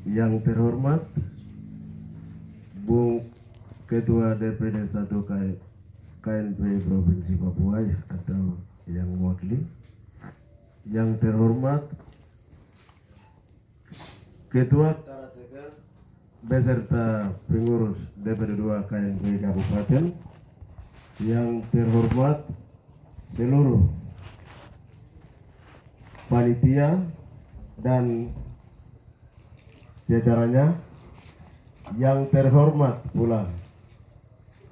Yang terhormat Bung Ketua DPD 1 KNP Provinsi Papua atau yang mewakili, yang terhormat Ketua Karateker beserta pengurus DPD 2 KNP Kabupaten, yang terhormat seluruh panitia dan jajarannya, yang terhormat pula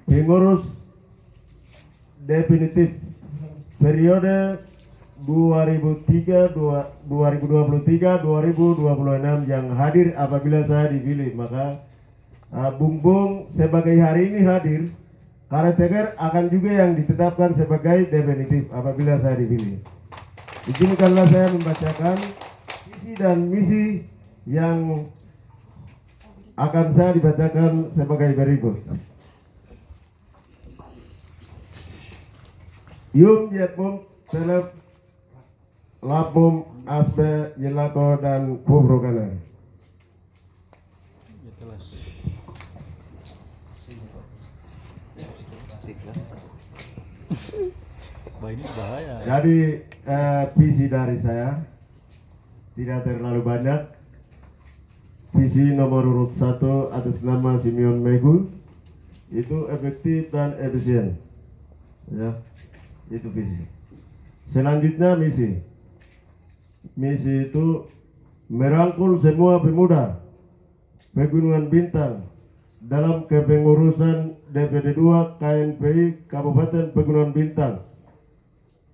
pengurus definitif periode 2023-2026 yang hadir apabila saya dipilih. Maka Bung sebagai hari ini hadir, Karateker akan juga yang ditetapkan sebagai definitif apabila saya dipilih. Izinkanlah saya membacakan visi dan misi yang akan saya dibacakan sebagai berikut. Yum Yetmum Telep Lapum Asbe Yelako dan Pubrogana. Jadi visi dari saya tidak terlalu banyak. Visi nomor urut 1 atas nama Simeon Megul itu efektif dan efisien, ya, itu visi. Selanjutnya misi itu merangkul semua pemuda Pegunungan Bintang dalam kepengurusan DPD 2 KNPI Kabupaten Pegunungan Bintang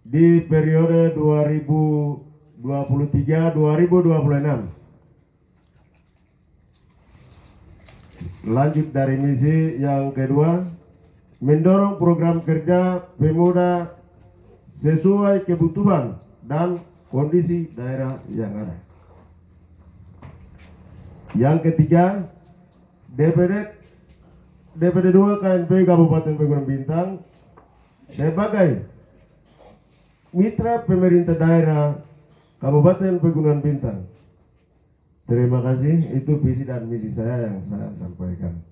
di periode 2023-2026. Lanjut dari misi yang kedua, mendorong program kerja pemuda sesuai kebutuhan dan kondisi daerah yang ada. Yang ketiga, DPD 2 KNP Kabupaten Pegunungan Bintang sebagai mitra pemerintah daerah Kabupaten Pegunungan Bintang. Terima kasih, itu visi dan misi saya yang saya sampaikan.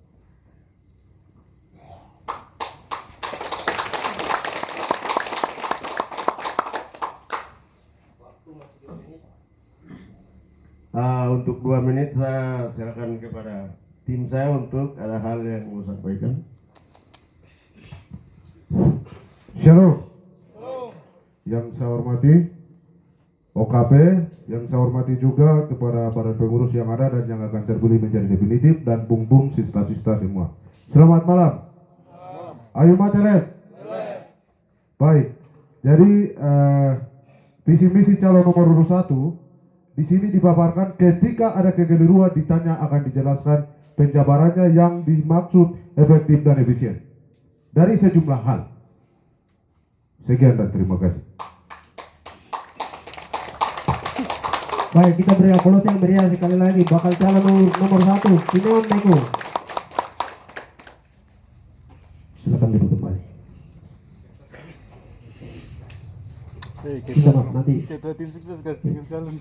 Untuk 2 menit saya silakan kepada tim saya untuk ada hal yang mau sampaikan. Shalom. Yang saya hormati OKP, yang saya hormati juga kepada para pengurus yang ada dan yang akan terpilih menjadi definitif, dan bung sista semua. Selamat malam. Ayo materet. Baik. Jadi visi misi calon nomor urut 1 di sini dipaparkan. Ketika ada kekeliruan ditanya akan dijelaskan penjabarannya yang dimaksud efektif dan efisien dari sejumlah hal. Sekian dan terima kasih. Baik, kita beri aplaus yang meriah sekali lagi. Bakal calon nomor 1, Simeon Megul. Silakan duduk kembali. Minta maaf nanti. Ketua tim sukses guys, tinggal calon.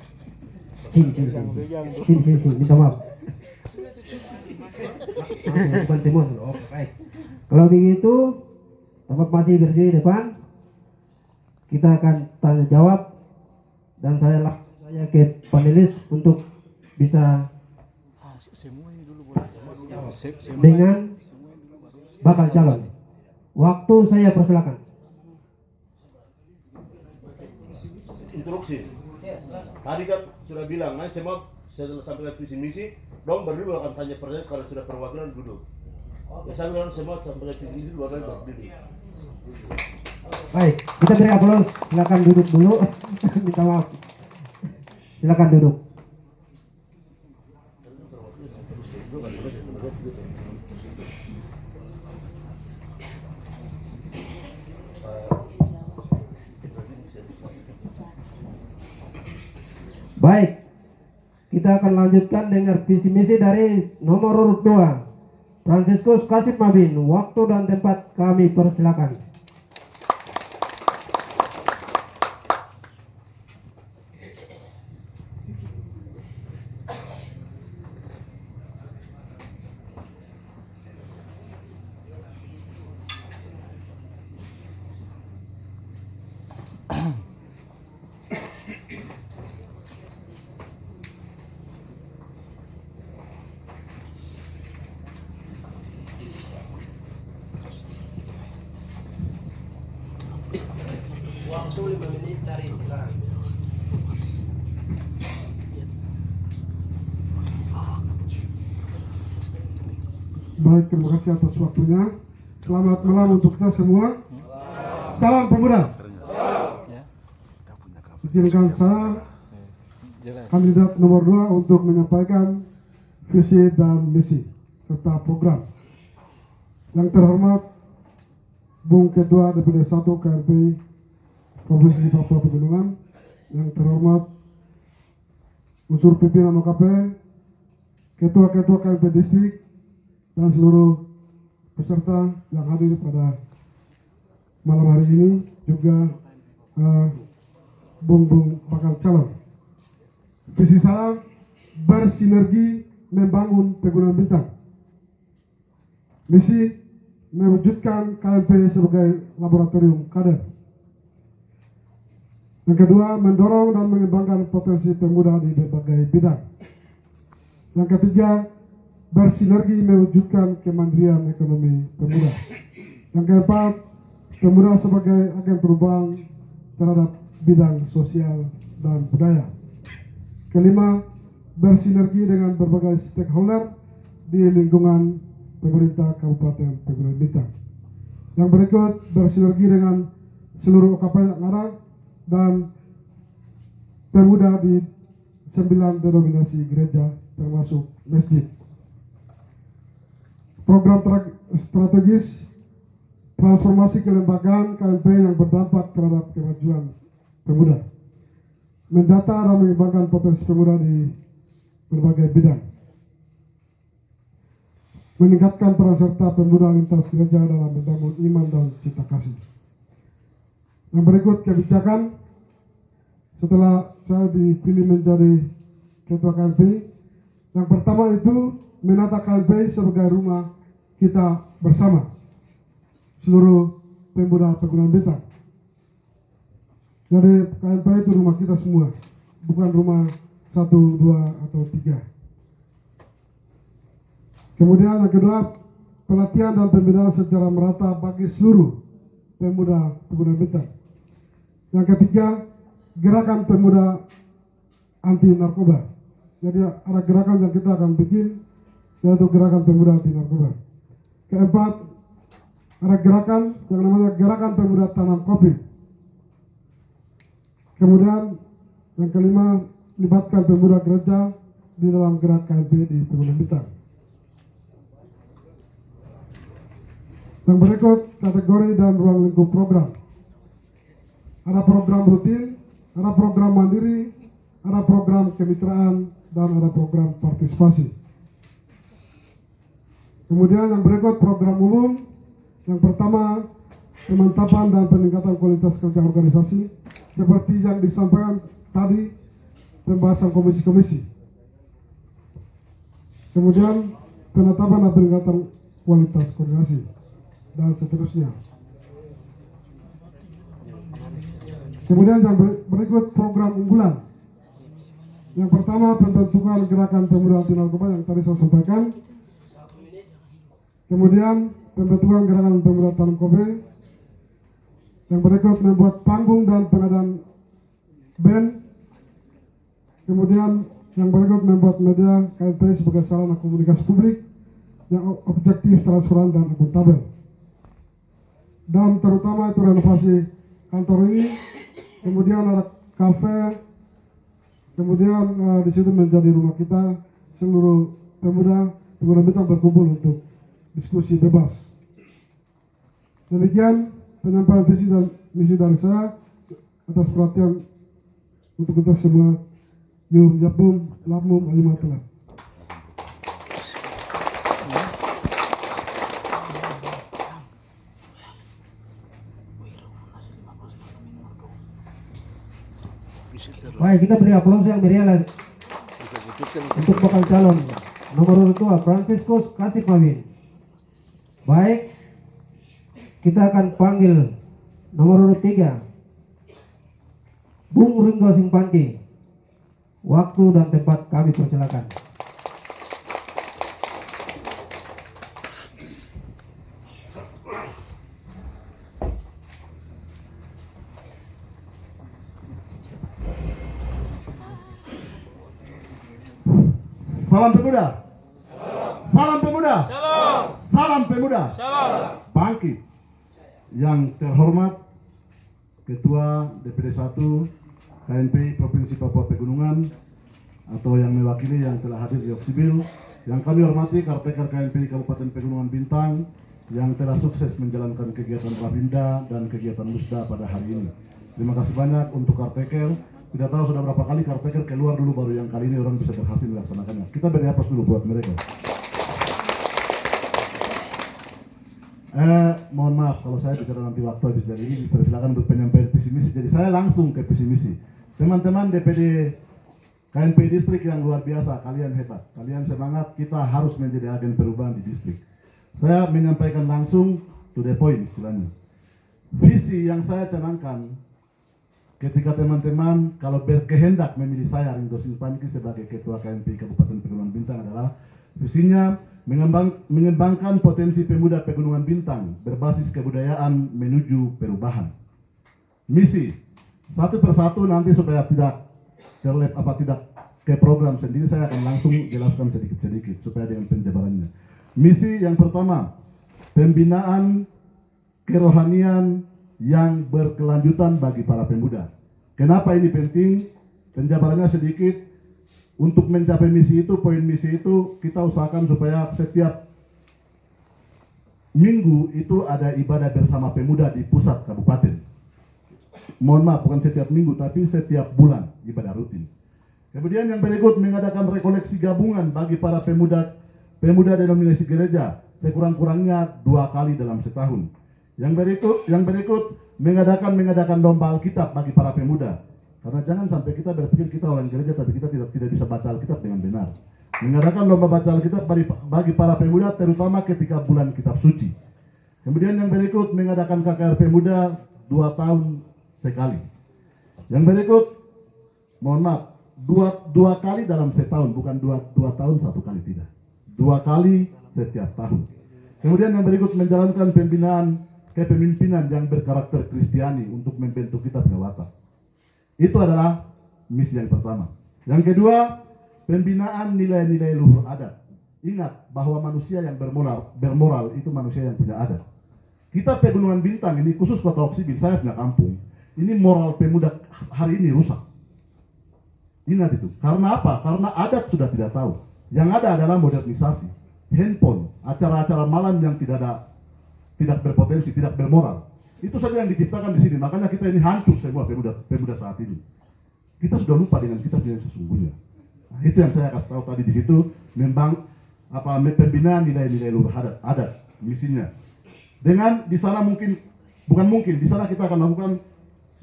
Minta maaf. Bukan Simon. Oh, baik. Kalau begitu, tempat masih berdiri depan. Kita akan tanya jawab dan saya ke panelis untuk bisa dengan bakal calon. Waktu saya persilakan. Instruksi. Tadi kan sudah bilang, semua setelah sampai visi misi, dong berdiri akan tanya pertanyaan kalau sudah perwakilan duduk. Ya saya bilang semua sampai visi misi baru berdiri. Baik, kita beri aplaus. Silakan duduk dulu. Minta maaf. Silakan duduk. Baik, kita akan lanjutkan dengan visi misi dari nomor urut 2, Franciscus Kasip Mabin. Waktu dan tempat kami persilakan. waktu 5 menit dari sekarang. Baik, terima kasih atas waktunya. Selamat malam untuk kita semua. Salam pemuda. Izinkan saya kandidat nomor 2 untuk menyampaikan visi dan misi serta program. Yang terhormat Bung Ketua DPD 1 KLP Provinsi Papua Pegunungan, yang terhormat unsur pimpinan OKP, ketua-ketua KLP distrik, dan seluruh peserta yang hadir pada malam hari ini, juga Bung bakal calon. Visi saya bersinergi membangun Pegunungan Bintang. Misi mewujudkan KLP sebagai laboratorium kader. Yang kedua, mendorong dan mengembangkan potensi pemuda di berbagai bidang. Yang ketiga, bersinergi mewujudkan kemandirian ekonomi pemuda. Yang keempat, pemuda sebagai agen perubahan terhadap bidang sosial dan budaya. Kelima, bersinergi dengan berbagai stakeholder di lingkungan pemerintah Kabupaten Pegunungan Bintang. Yang berikut, bersinergi dengan seluruh OKP yang ada dan pemuda di 9 denominasi gereja termasuk masjid. Program strategis transformasi kelembagaan KLP yang berdampak terhadap kemajuan pemuda. Mendata dan mengembangkan potensi pemuda di berbagai bidang. Meningkatkan peran serta pemuda lintas gereja dalam membangun iman dan cita kasih. Yang berikut kebijakan setelah saya dipilih menjadi ketua KLP. Yang pertama itu menata KLP sebagai rumah kita bersama seluruh pemuda Pegunungan Bintang. Jadi KLP itu rumah kita semua, bukan rumah 1, 2, atau 3. Kemudian yang kedua, pelatihan dan pembinaan secara merata bagi seluruh pemuda Pegunungan Bintang. Yang ketiga, gerakan pemuda anti narkoba. Jadi ada gerakan yang kita akan bikin, yaitu gerakan pemuda anti narkoba. Keempat, ada gerakan yang namanya gerakan pemuda tanam kopi. Kemudian yang kelima, libatkan pemuda gereja di dalam gerak KLP di Pegunungan Bintang. Yang berikut kategori dan ruang lingkup program. Ada program rutin, ada program mandiri, ada program kemitraan, dan ada program partisipasi. Kemudian yang berikut program umum. Yang pertama, pemantapan dan peningkatan kualitas kerja organisasi seperti yang disampaikan tadi, pembahasan komisi-komisi. Kemudian penetapan dan peningkatan kualitas koordinasi dan seterusnya. Kemudian yang berikut program unggulan. Yang pertama, pembentukan gerakan pemuda anti narkoba yang tadi saya sampaikan. Kemudian pembentukan gerakan pemuda tanam kopi. Yang berikut, membuat panggung dan pengadaan band. Kemudian yang berikut, membuat media KLP sebagai sarana komunikasi publik yang objektif, transparan, dan akuntabel. Dan terutama itu renovasi kantor ini. Kemudian ada kafe. Kemudian di situ menjadi rumah kita, seluruh pemuda Pegunungan Bintang berkumpul untuk diskusi bebas. Demikian penyampaian visi dan misi dari saya. Atas perhatian untuk kita semua. Yum Yabum Labmum Alimatullah. Baik, kita beri aplaus yang meriah untuk bakal calon nomor 2 Franciscus Kasih Pawin. Baik, kita akan panggil nomor 3 Bung Ringo Simpandi. Waktu dan tempat kami persilakan. Salam pemuda. Salam pemuda. Salam pemuda. Bangkit. Yang terhormat Ketua DPD 1 KNPI Provinsi Papua Pegunungan atau yang mewakili yang telah hadir di Oksibil, yang kami hormati Karteker KNPI Kabupaten Pegunungan Bintang yang telah sukses menjalankan kegiatan Rapinda dan kegiatan Musda pada hari ini. Terima kasih banyak untuk Karteker. Tidak tahu sudah berapa kali Karteker keluar dulu, baru yang kali ini orang bisa berhasil melaksanakannya. Kita beri aplaus dulu buat mereka. Mohon maaf kalau saya bicara nanti waktu habis dari ini, dipersilakan untuk penyampaian visi misi. Jadi saya langsung ke visi misi. Teman-teman DPD KNPI distrik yang luar biasa, kalian hebat, kalian semangat, kita harus menjadi agen perubahan di distrik. Saya menyampaikan langsung to the point istilahnya. Visi yang saya canangkan ketika teman-teman kalau berkehendak memilih saya Ringo Silpanki sebagai Ketua KNPI Kabupaten Pegunungan Bintang adalah visinya mengembangkan potensi pemuda Pegunungan Bintang berbasis kebudayaan menuju perubahan. Misi satu persatu nanti supaya tidak tidak ke program sendiri, saya akan langsung jelaskan sedikit-sedikit supaya dengan penjabarannya. Misi yang pertama, pembinaan kerohanian yang berkelanjutan bagi para pemuda. Kenapa ini penting? Penjabarannya sedikit. Untuk mencapai misi itu, poin misi itu, kita usahakan supaya setiap minggu itu ada ibadah bersama pemuda di pusat kabupaten. Mohon maaf, bukan setiap minggu, tapi setiap bulan ibadah rutin. Kemudian yang berikut, mengadakan rekoleksi gabungan bagi para pemuda denominasi gereja sekurang-kurangnya 2 kali dalam setahun. Yang berikut mengadakan lomba Alkitab bagi para pemuda. Karena jangan sampai kita berpikir kita orang gereja tapi kita tidak bisa baca Alkitab dengan benar. Mengadakan lomba baca Alkitab bagi para pemuda terutama ketika bulan kitab suci. Kemudian yang berikut mengadakan KKR pemuda 2 tahun sekali. Yang berikut, mohon maaf, dua kali dalam setahun, bukan dua tahun 1 kali, tidak. 2 kali setiap tahun. Kemudian yang berikut menjalankan pembinaan kepemimpinan yang berkarakter Kristiani untuk membentuk kita punya watak. Itu adalah misi yang pertama. Yang kedua, pembinaan nilai-nilai luhur adat. Ingat bahwa manusia yang bermoral itu manusia yang punya adat. Kita Pegunungan Bintang ini khusus Kota Oksibil, saya punya kampung. Ini moral pemuda hari ini rusak. Ingat itu. Karena apa? Karena adat sudah tidak tahu. Yang ada adalah modernisasi, handphone, acara-acara malam yang tidak berpotensi, tidak bermoral. Itu saja yang diciptakan di sini. Makanya kita ini hancur semua pemuda saat ini. Kita sudah lupa dengan kita yang sesungguhnya. Nah, itu yang saya kasih tahu tadi di situ, pembinaan nilai-nilai luhur adat misinya. Dengan di sana di sana kita akan lakukan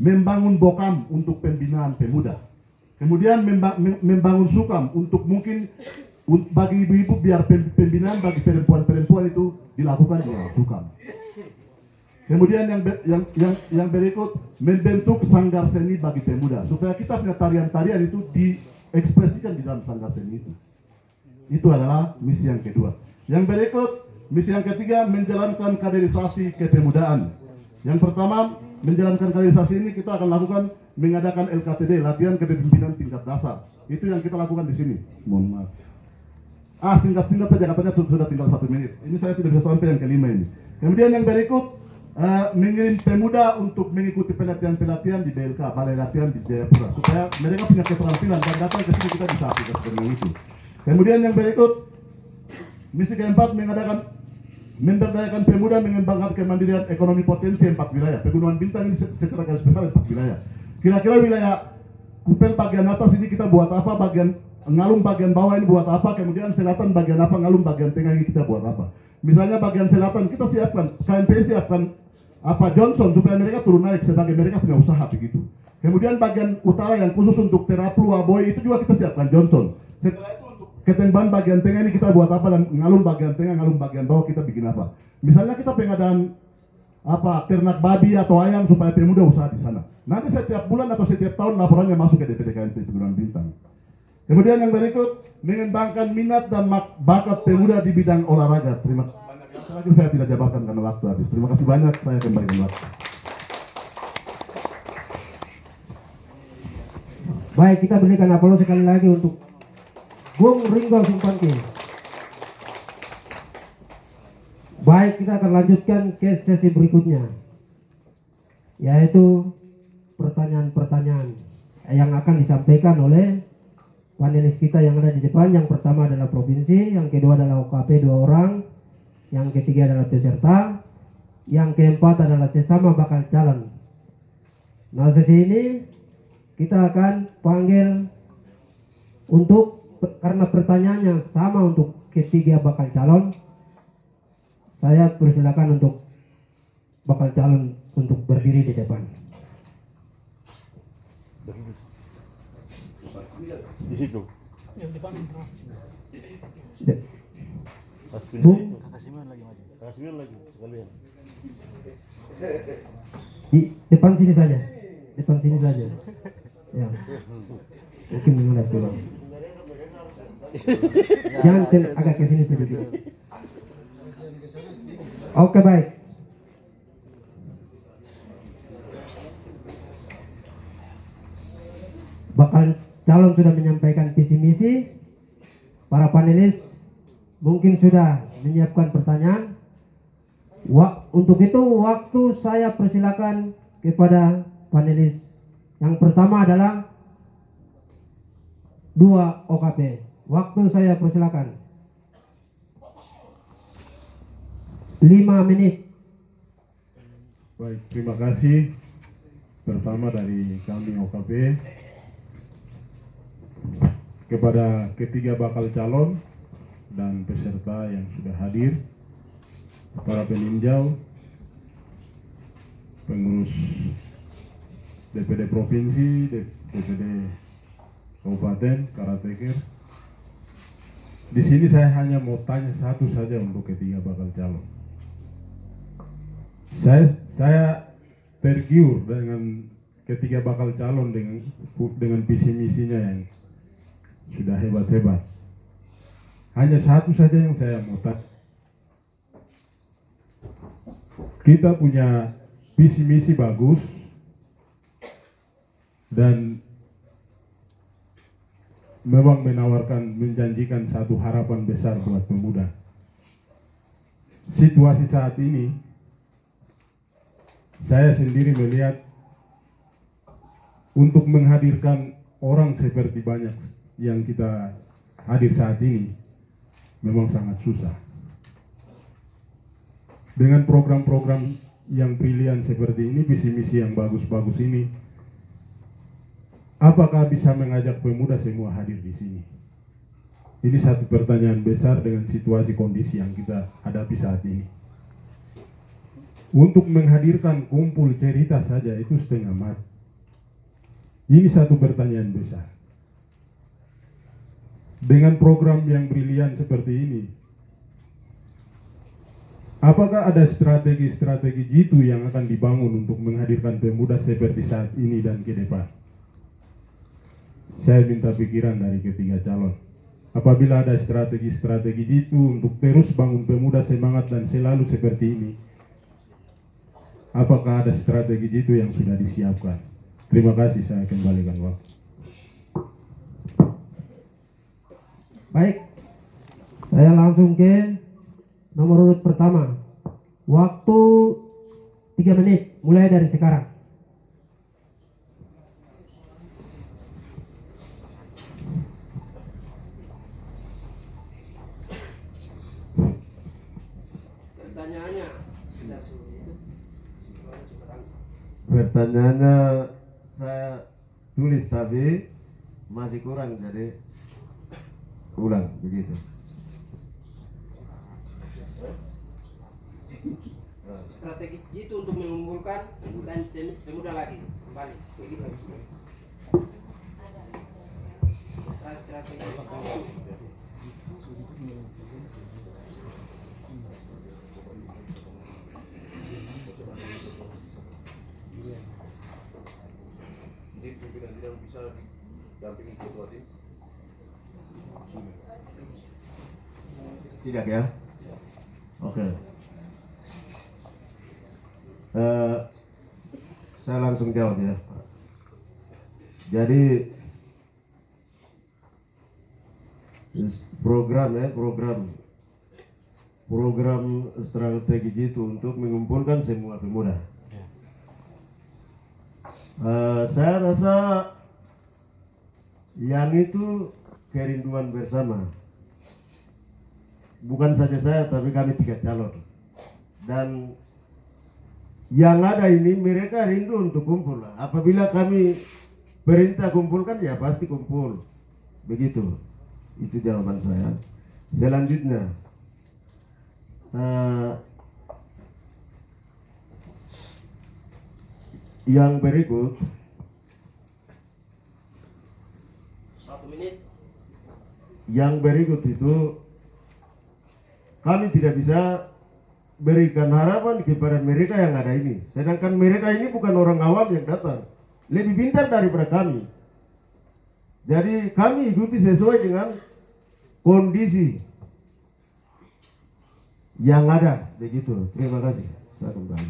membangun bokam untuk pembinaan pemuda. Kemudian membangun sukam untuk mungkin bagi ibu-ibu biar pembinaan bagi perempuan-perempuan itu dilakukan di sukam. Kemudian yang berikut membentuk sanggar seni bagi pemuda supaya kita punya tarian-tarian itu diekspresikan di dalam sanggar seni itu. Itu adalah misi yang kedua. Yang berikut, misi yang ketiga menjalankan kaderisasi kepemudaan. Yang pertama, menjalankan kaderisasi ini kita akan lakukan mengadakan LKTD, latihan kepemimpinan tingkat dasar. Itu yang kita lakukan di sini. Mohon maaf. Singkat-singkat saja, katanya sudah tinggal 1 menit. Ini saya tidak bisa sampai yang kelima ini. Kemudian yang berikut, mengirim pemuda untuk mengikuti pelatihan-pelatihan di BLK, balai latihan di Jayapura, supaya mereka punya keterampilan dan datang ke sini kita bisa aplikasikan dengan itu. Kemudian yang berikut, misi keempat memberdayakan pemuda mengembangkan kemandirian ekonomi potensi 4 wilayah. Pegunungan Bintang ini secara garis besar 4 wilayah. Kira-kira wilayah Kupel bagian atas ini kita buat apa, bagian Ngalum bagian bawah ini buat apa, kemudian selatan bagian apa, Ngalum bagian tengah ini kita buat apa. Misalnya bagian selatan kita siapkan, KNPI siapkan Johnson supaya mereka turun naik sebagai mereka punya usaha begitu. Kemudian bagian utara yang khusus untuk Teraplu, Aboy itu juga kita siapkan Johnson. Setelah itu untuk Ketengban bagian tengah ini kita buat apa, dan Ngalum bagian tengah, Ngalum bagian bawah kita bikin apa. Misalnya kita pengadaan ternak babi atau ayam supaya pemuda usaha di sana. Nanti setiap bulan atau setiap tahun laporannya masuk ke DPD KNPI Pegunungan Bintang. Kemudian yang berikut mengembangkan minat dan bakat pemuda di bidang olahraga. Terima kasih banyak. Yang terakhir saya tidak jabarkan karena waktu habis. Terima kasih banyak. Saya kembali ke waktu. Baik, kita berikan aplaus sekali lagi untuk Bung Ringo Sumpanki. Baik, kita akan lanjutkan ke sesi berikutnya, yaitu pertanyaan-pertanyaan yang akan disampaikan oleh panelis kita yang ada di depan. Yang pertama adalah provinsi, yang kedua adalah OKP 2 orang, yang ketiga adalah peserta, yang keempat adalah sesama bakal calon. Nah, sesi ini kita akan panggil karena pertanyaan yang sama untuk ketiga bakal calon. Saya persilakan untuk bakal calon untuk berdiri di depan. Di situ. Bung, Kakak Simeon lagi maju. Kasih lagi sekalian. di depan sini saja. Depan sini saja. Ya. Mungkin menghadap dulu. Jangan agak ke sini sedikit. Oke, baik. Bakal calon sudah menyampaikan visi misi. Para panelis mungkin sudah menyiapkan pertanyaan. Untuk itu waktu saya persilakan kepada panelis. Yang pertama adalah 2 OKP. Waktu saya persilakan 5 menit. Baik, terima kasih. Pertama dari kami OKP kepada ketiga bakal calon dan peserta yang sudah hadir, para peninjau, pengurus DPD Provinsi, DPD Kabupaten, Karateker. Di sini saya hanya mau tanya satu saja untuk ketiga bakal calon. Saya tergiur dengan ketiga bakal calon dengan visi misinya yang sudah hebat-hebat. Hanya satu saja yang saya mau tanya. Kita punya visi misi bagus dan memang menjanjikan satu harapan besar buat pemuda. Situasi saat ini saya sendiri melihat untuk menghadirkan orang seperti banyak yang kita hadir saat ini memang sangat susah. Dengan program-program yang brilian seperti ini, visi misi yang bagus-bagus ini, apakah bisa mengajak pemuda semua hadir di sini? Ini satu pertanyaan besar dengan situasi kondisi yang kita hadapi saat ini. Untuk menghadirkan kumpul cerita saja itu setengah mati. Ini satu pertanyaan besar. Dengan program yang brilian seperti ini, apakah ada strategi-strategi jitu yang akan dibangun untuk menghadirkan pemuda seperti saat ini dan ke depan? Saya minta pikiran dari ketiga calon. Apabila ada strategi-strategi jitu untuk terus bangun pemuda semangat dan selalu seperti ini, apakah ada strategi jitu yang sudah disiapkan? Terima kasih, saya kembalikan waktu. Baik, saya langsung ke nomor urut pertama. Waktu 3 menit, mulai dari sekarang. Pertanyaannya saya tulis tapi masih kurang, jadi ulang begitu. Strategi itu untuk mengumpulkan dan pemuda lagi kembali begitu. Strategi tidak ya? Oke. Saya langsung jawab ya. Jadi program strategi itu untuk mengumpulkan semua pemuda. Saya rasa yang itu kerinduan bersama, bukan saja saya tapi kami 3 calon, dan yang ada ini mereka rindu untuk kumpul. Apabila kami perintah kumpulkan ya pasti kumpul, begitu. Itu jawaban saya. Selanjutnya yang berikut, 1 menit. yang berikut itu kami tidak bisa berikan harapan kepada mereka yang ada ini, sedangkan mereka ini bukan orang awam yang datang, lebih pintar daripada kami. Jadi kami ikuti sesuai dengan kondisi yang ada, begitu. Terima kasih. Saya kembali.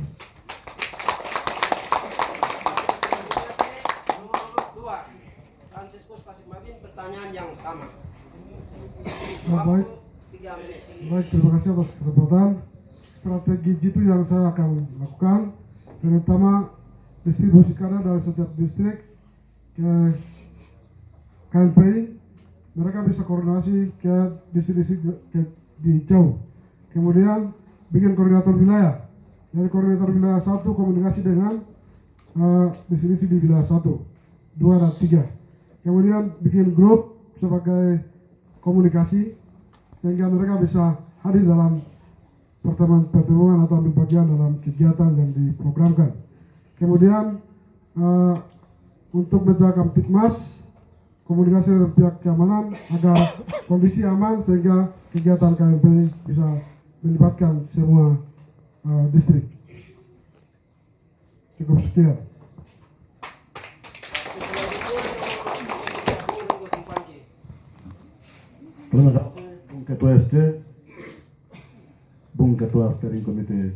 Nomor 2, Franciscus Kasimabin, pertanyaan yang sama. Baik. 3 menit. Baik, terima kasih atas kesempatan. Strategi itu yang saya akan lakukan, terutama distribusi kader dari setiap distrik ke KNPI. Mereka bisa koordinasi ke distrik-distrik di jauh. Kemudian bikin koordinator wilayah. Dari koordinator wilayah 1 komunikasi dengan distrik di wilayah 1, 2 dan 3. Kemudian bikin grup sebagai komunikasi sehingga mereka bisa hadir dalam pertemuan atau ambil bagian dalam kegiatan yang diprogramkan. Kemudian untuk menjaga Kamtipmas, komunikasi dengan pihak keamanan agar kondisi aman sehingga kegiatan KNPI bisa melibatkan semua distrik. Cukup sekian. Terima kasih Bung Ketua SD, Bung Ketua Steering Komite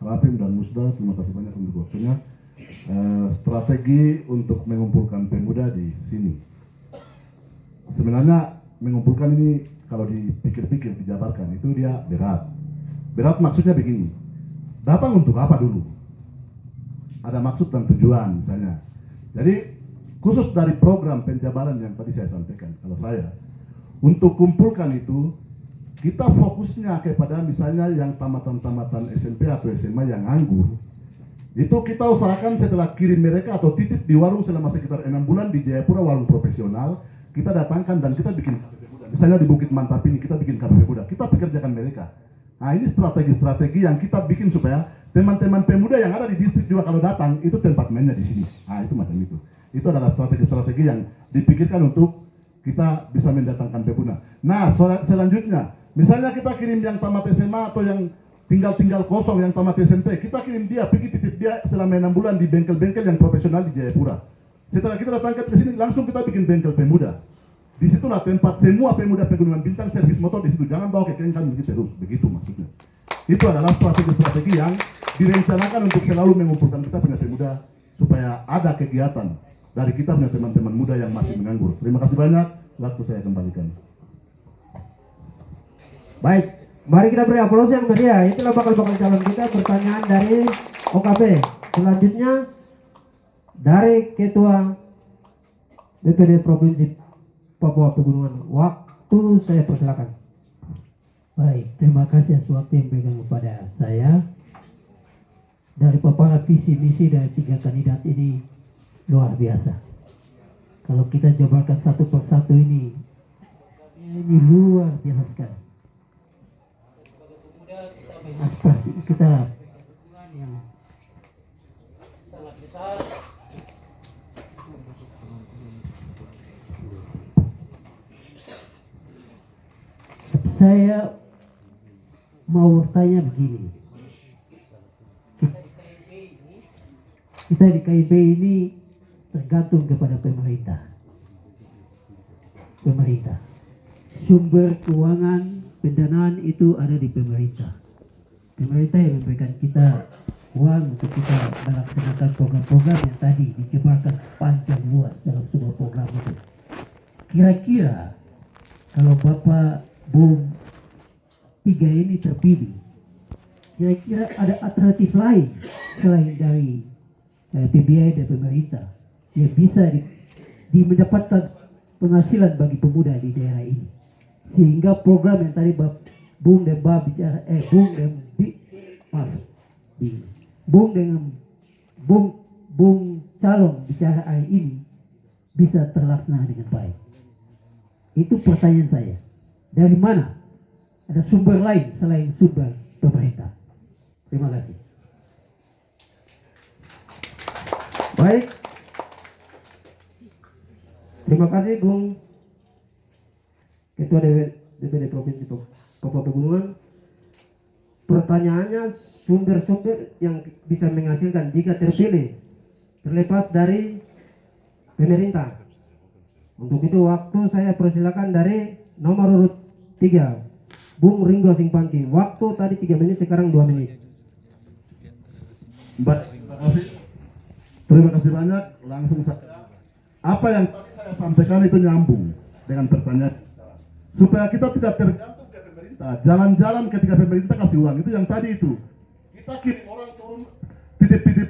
Rapim dan Musda, terima kasih banyak untuk waktunya. Strategi untuk mengumpulkan pemuda di sini. Sebenarnya mengumpulkan ini kalau dipikir-pikir, dijabarkan itu dia berat. Berat maksudnya begini, datang untuk apa dulu? Ada maksud dan tujuan misalnya. Jadi khusus dari program penjabaran yang tadi saya sampaikan, kalau saya untuk kumpulkan itu, kita fokusnya kepada misalnya yang tamatan-tamatan SMP atau SMA yang nganggur. Itu kita usahakan setelah kirim mereka atau titip di warung selama sekitar 6 bulan di Jayapura, warung profesional, kita datangkan dan kita bikin KPP Muda. Misalnya di Bukit Mantap ini kita bikin KPP Muda, kita pekerjakan mereka. Nah ini strategi-strategi yang kita bikin supaya teman-teman pemuda yang ada di distrik juga kalau datang, itu tempat mainnya di sini. Nah itu macam itu. Itu adalah strategi-strategi yang dipikirkan untuk kita bisa mendatangkan pemuda. Nah, selanjutnya, misalnya kita kirim yang tamat SMA atau yang tinggal kosong yang tamat SMP, kita kirim dia, pergi titip dia selama 6 bulan di bengkel-bengkel yang profesional di Jayapura. Setelah kita datangkan ke sini, langsung kita bikin bengkel pemuda. Disitulah tempat semua pemuda Pegunungan Bintang servis motor di situ. Jangan bawa ke Kengkan begitu terus, begitu maksudnya. Itu adalah strategi-strategi yang direncanakan untuk selalu mengumpulkan kita punya pemuda supaya ada kegiatan dari kita punya teman-teman muda yang masih menganggur. Terima kasih banyak, waktu saya kembalikan. Baik, mari kita beri aplaus yang meriah. Itulah bakal calon kita. Pertanyaan dari OKP. Selanjutnya dari Ketua DPD Provinsi Papua Pegunungan. Waktu saya persilakan. Baik, terima kasih atas waktu yang diberikan kepada saya. Dari paparan visi misi dari 3 kandidat ini luar biasa. Kalau kita jabarkan satu persatu ini luar biasa sekali. Aspirasi kita yang sangat besar. Saya mau bertanya begini. Kita di KIP ini tergantung kepada pemerintah. Sumber keuangan pendanaan itu ada di pemerintah. Pemerintah yang memberikan kita uang untuk kita melaksanakan program-program yang tadi dijabarkan panjang luas dalam sebuah program itu. Kira-kira kalau Bapak Bung tiga ini terpilih, kira-kira ada alternatif lain selain dari PBI dan pemerintah yang bisa mendapatkan penghasilan bagi pemuda di daerah ini, sehingga program yang tadi Bung dan Bab bicara, Bung calon bicara hari ini bisa terlaksana dengan baik. Itu pertanyaan saya. Dari mana? Ada sumber lain selain sumber pemerintah. Terima kasih. Baik. Terima kasih Bung Ketua DPD Provinsi Papua Pegunungan. Pertanyaannya sumber-sumber yang bisa menghasilkan jika terpilih terlepas dari pemerintah. Untuk itu waktu saya persilakan dari nomor urut 3 Bung Ringo Singpangki. Waktu tadi 3 menit, sekarang 2 menit. Baik, terima kasih banyak. Langsung saja, apa yang tadi saya sampaikan itu nyambung dengan pertanyaan, supaya kita tidak tergantung ke pemerintah. Jalan-jalan ketika pemerintah kasih uang itu yang tadi itu, kita kirim orang turun titip-titip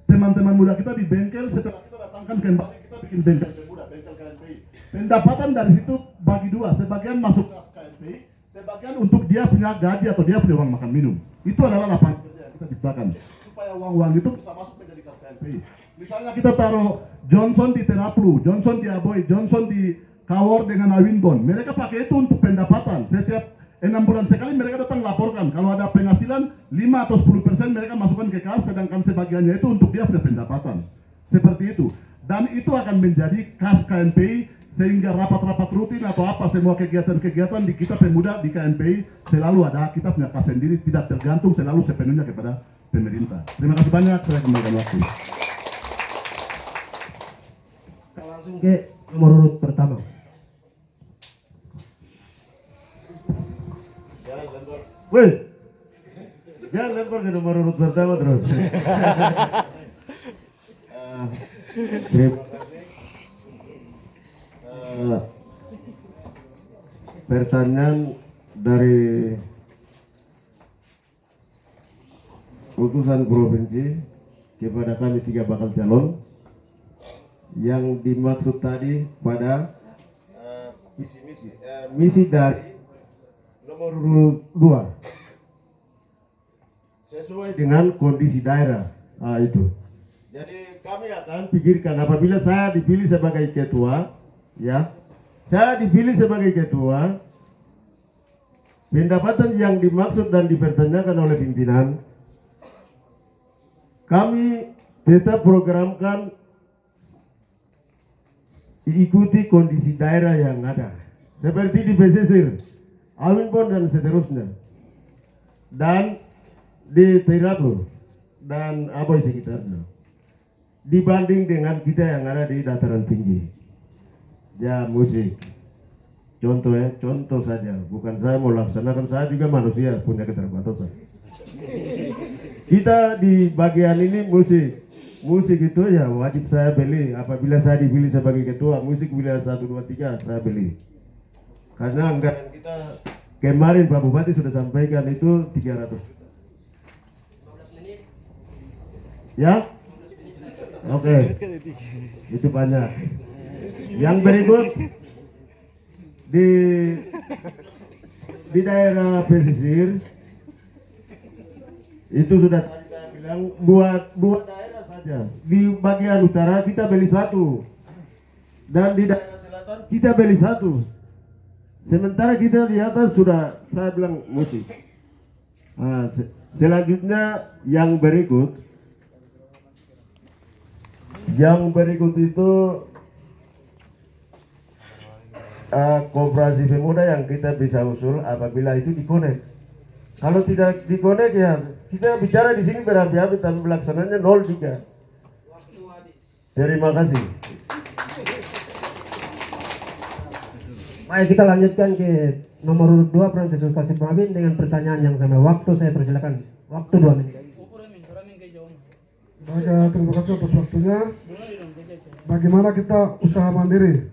teman-teman muda kita di bengkel. Setelah kita datangkan kembali, kita bikin bengkel pemuda, bengkel KNPI. Pendapatan dari situ bagi dua, sebagian masuk ke KNPI, sebagian untuk dia punya gaji atau dia punya uang makan minum. Itu adalah lapangan kerja yang kita ciptakan supaya uang-uang itu bisa masuk menjadi kas KNPI. Misalnya kita taruh Johnson di Tenaplu, Johnson di Aboy, Johnson di Kawor dengan Awinbon. Mereka pakai itu untuk pendapatan. Setiap 6 bulan sekali mereka datang laporkan. Kalau ada penghasilan 5 atau 10% mereka masukkan ke kas, sedangkan sebagiannya itu untuk dia punya pendapatan. Seperti itu. Dan itu akan menjadi kas KNPI, sehingga rapat-rapat rutin atau apa semua kegiatan-kegiatan di kita pemuda di KNPI selalu ada, kita punya kas sendiri, tidak tergantung selalu sepenuhnya kepada pemerintah. Terima kasih banyak, saya kembalikan waktu. Langsung ke nomor urut pertama. Wih, jangan lempar ke nomor urut pertama terus. Terima kasih. Pertanyaan dari utusan provinsi kepada kami 3 bakal calon, yang dimaksud tadi pada misi dari nomor urut 2 sesuai dengan kondisi daerah. Itu. Jadi kami akan pikirkan apabila saya dipilih sebagai ketua, ya, saya dipilih sebagai ketua, pendapatan yang dimaksud dan dipertanyakan oleh pimpinan, kami tetap programkan ikuti kondisi daerah yang ada, seperti di pesisir, Awinbon dan seterusnya, dan di Tiraplu dan Aboy sekitarnya, dibanding dengan kita yang ada di dataran tinggi. Ya musik, contoh saja, bukan saya mau laksanakan, saya juga manusia punya keterbatasan. Kita di bagian ini musik itu ya wajib saya beli. Apabila saya dipilih sebagai ketua, musik wilayah 1, 2, 3 saya beli. Karena anggaran kita kemarin Pak Bupati sudah sampaikan itu 300 juta. Ya? Oke. Itu banyak. Yang berikut di daerah pesisir itu sudah tadi saya bilang dua daerah saja. Di bagian utara kita beli 1 dan di daerah selatan kita beli 1. Sementara kita di atas sudah saya bilang musik. Selanjutnya yang berikut itu koperasi pemuda yang kita bisa usul apabila itu dikonek. Kalau tidak dikonek ya kita bicara di sini berapi-api tapi pelaksananya 0,3. Terima kasih. Baik, kita lanjutkan ke nomor urut 2 Profesor Kasih Mabin dengan pertanyaan yang sama. Waktu saya persilakan. Waktu 2 menit. Maka terima kasih atas waktunya. Bagaimana kita usaha mandiri?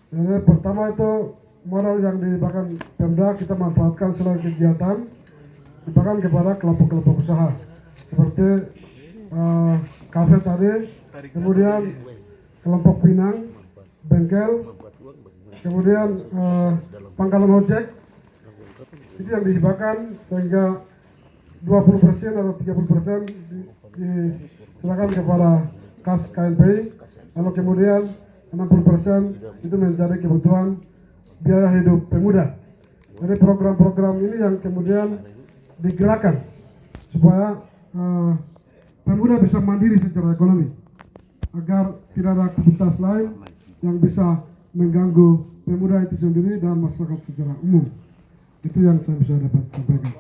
Jadi, pertama itu modal yang diberikan Pemda kita manfaatkan selain kegiatan diberikan kepada kelompok-kelompok usaha seperti kafe tadi, kemudian kelompok pinang, bengkel, kemudian pangkalan ojek. Itu yang dihibahkan sehingga 20% atau 30% diserahkan kepada kas KNPI, lalu kemudian 60% itu menjadi kebutuhan biaya hidup pemuda. Jadi program-program ini yang kemudian digerakkan supaya pemuda bisa mandiri secara ekonomi agar tidak ada aktivitas lain yang bisa mengganggu pemuda itu sendiri dan masyarakat secara umum. Itu yang saya bisa dapat sampaikan.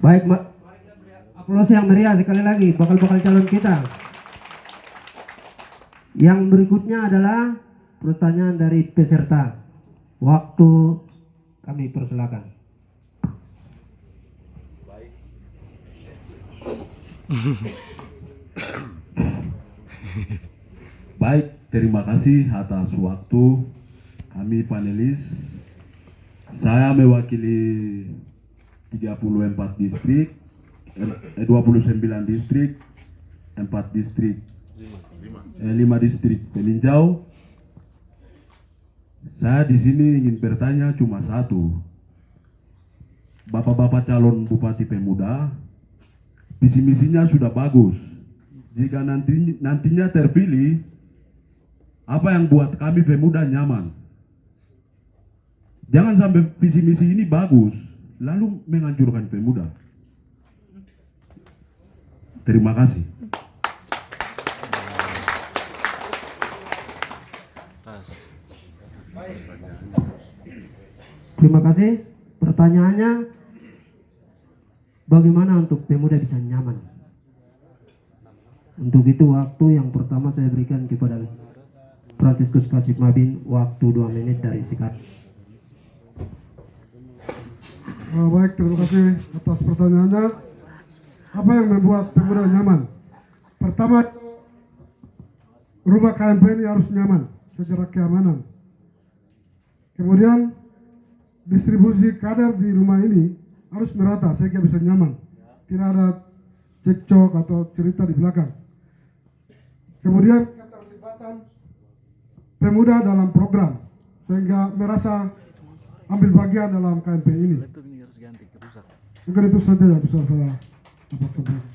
Baik, aplaus yang meriah sekali lagi bakal calon kita. Yang berikutnya adalah pertanyaan dari peserta. Waktu kami persilakan. Baik, terima kasih atas waktu kami panelis. Saya mewakili 34 distrik, 29 distrik, 4 distrik, 5 distrik peninjau. Saya di sini ingin bertanya cuma satu. Bapak-bapak calon Bupati Pemuda, visi misinya sudah bagus. Jika nantinya terpilih, apa yang buat kami pemuda nyaman? Jangan sampai visi misi ini bagus, lalu menghancurkan pemuda. Terima kasih. Terima kasih. Pertanyaannya, bagaimana untuk pemuda bisa nyaman? Untuk itu waktu yang pertama saya berikan kepada Franciscus Kasih Mabin, waktu 2 menit dari Sikat. Baik, terima kasih atas pertanyaannya. Apa yang membuat pemuda nyaman? Pertama, rumah KNP ini harus nyaman secara keamanan. Kemudian distribusi kader di rumah ini harus merata sehingga bisa nyaman. Tidak ada cekcok atau cerita di belakang. Kemudian keterlibatan pemuda dalam program sehingga merasa ambil bagian dalam KNP ini. Mungkin itu saja yang bisa saya dapat sampaikan.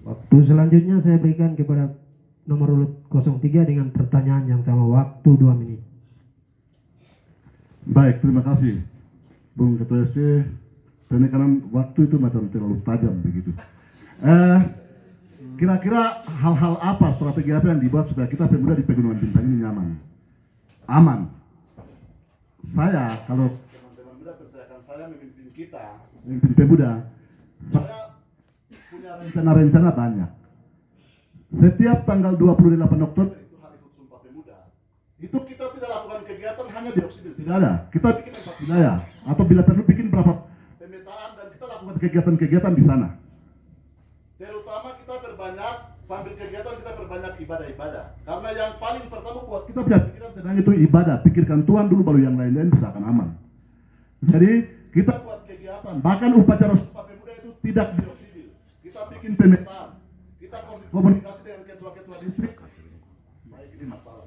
Waktu selanjutnya saya berikan kepada nomor urut 03 dengan pertanyaan yang sama, waktu 2 menit. Baik, terima kasih Bung Ketua SC. Penekanan waktu itu macam terlalu tajam begitu. Kira-kira hal-hal apa, strategi apa yang dibuat supaya kita pemuda di Pegunungan Bintang ini nyaman, aman? Saya, kalau teman-teman muda percayakan saya memimpin kita, memimpin pemuda, saya punya rencana-rencana banyak. Setiap tanggal 28 Oktober itu hari HUT Sumpah Pemuda. Itu kita tidak lakukan kegiatan hanya di Oksibil, tidak ada. Kita bikin 4 wilayah atau bila perlu bikin berapa pemetaan dan kita lakukan kegiatan-kegiatan di sana. Terutama kita berbanyak sambil kegiatan kita berbanyak ibadah-ibadah. Karena yang paling pertama buat kita punya pikiran tenang itu ibadah. Pikirkan Tuhan dulu baru yang lain-lain bisa akan aman. Jadi kita buat kegiatan. Bahkan upacara Sumpah Pemuda itu tidak di Oksibil. Kita bikin pemetaan. Kita komunikasi dengan ketua-ketua distrik. Baik, ini masalah.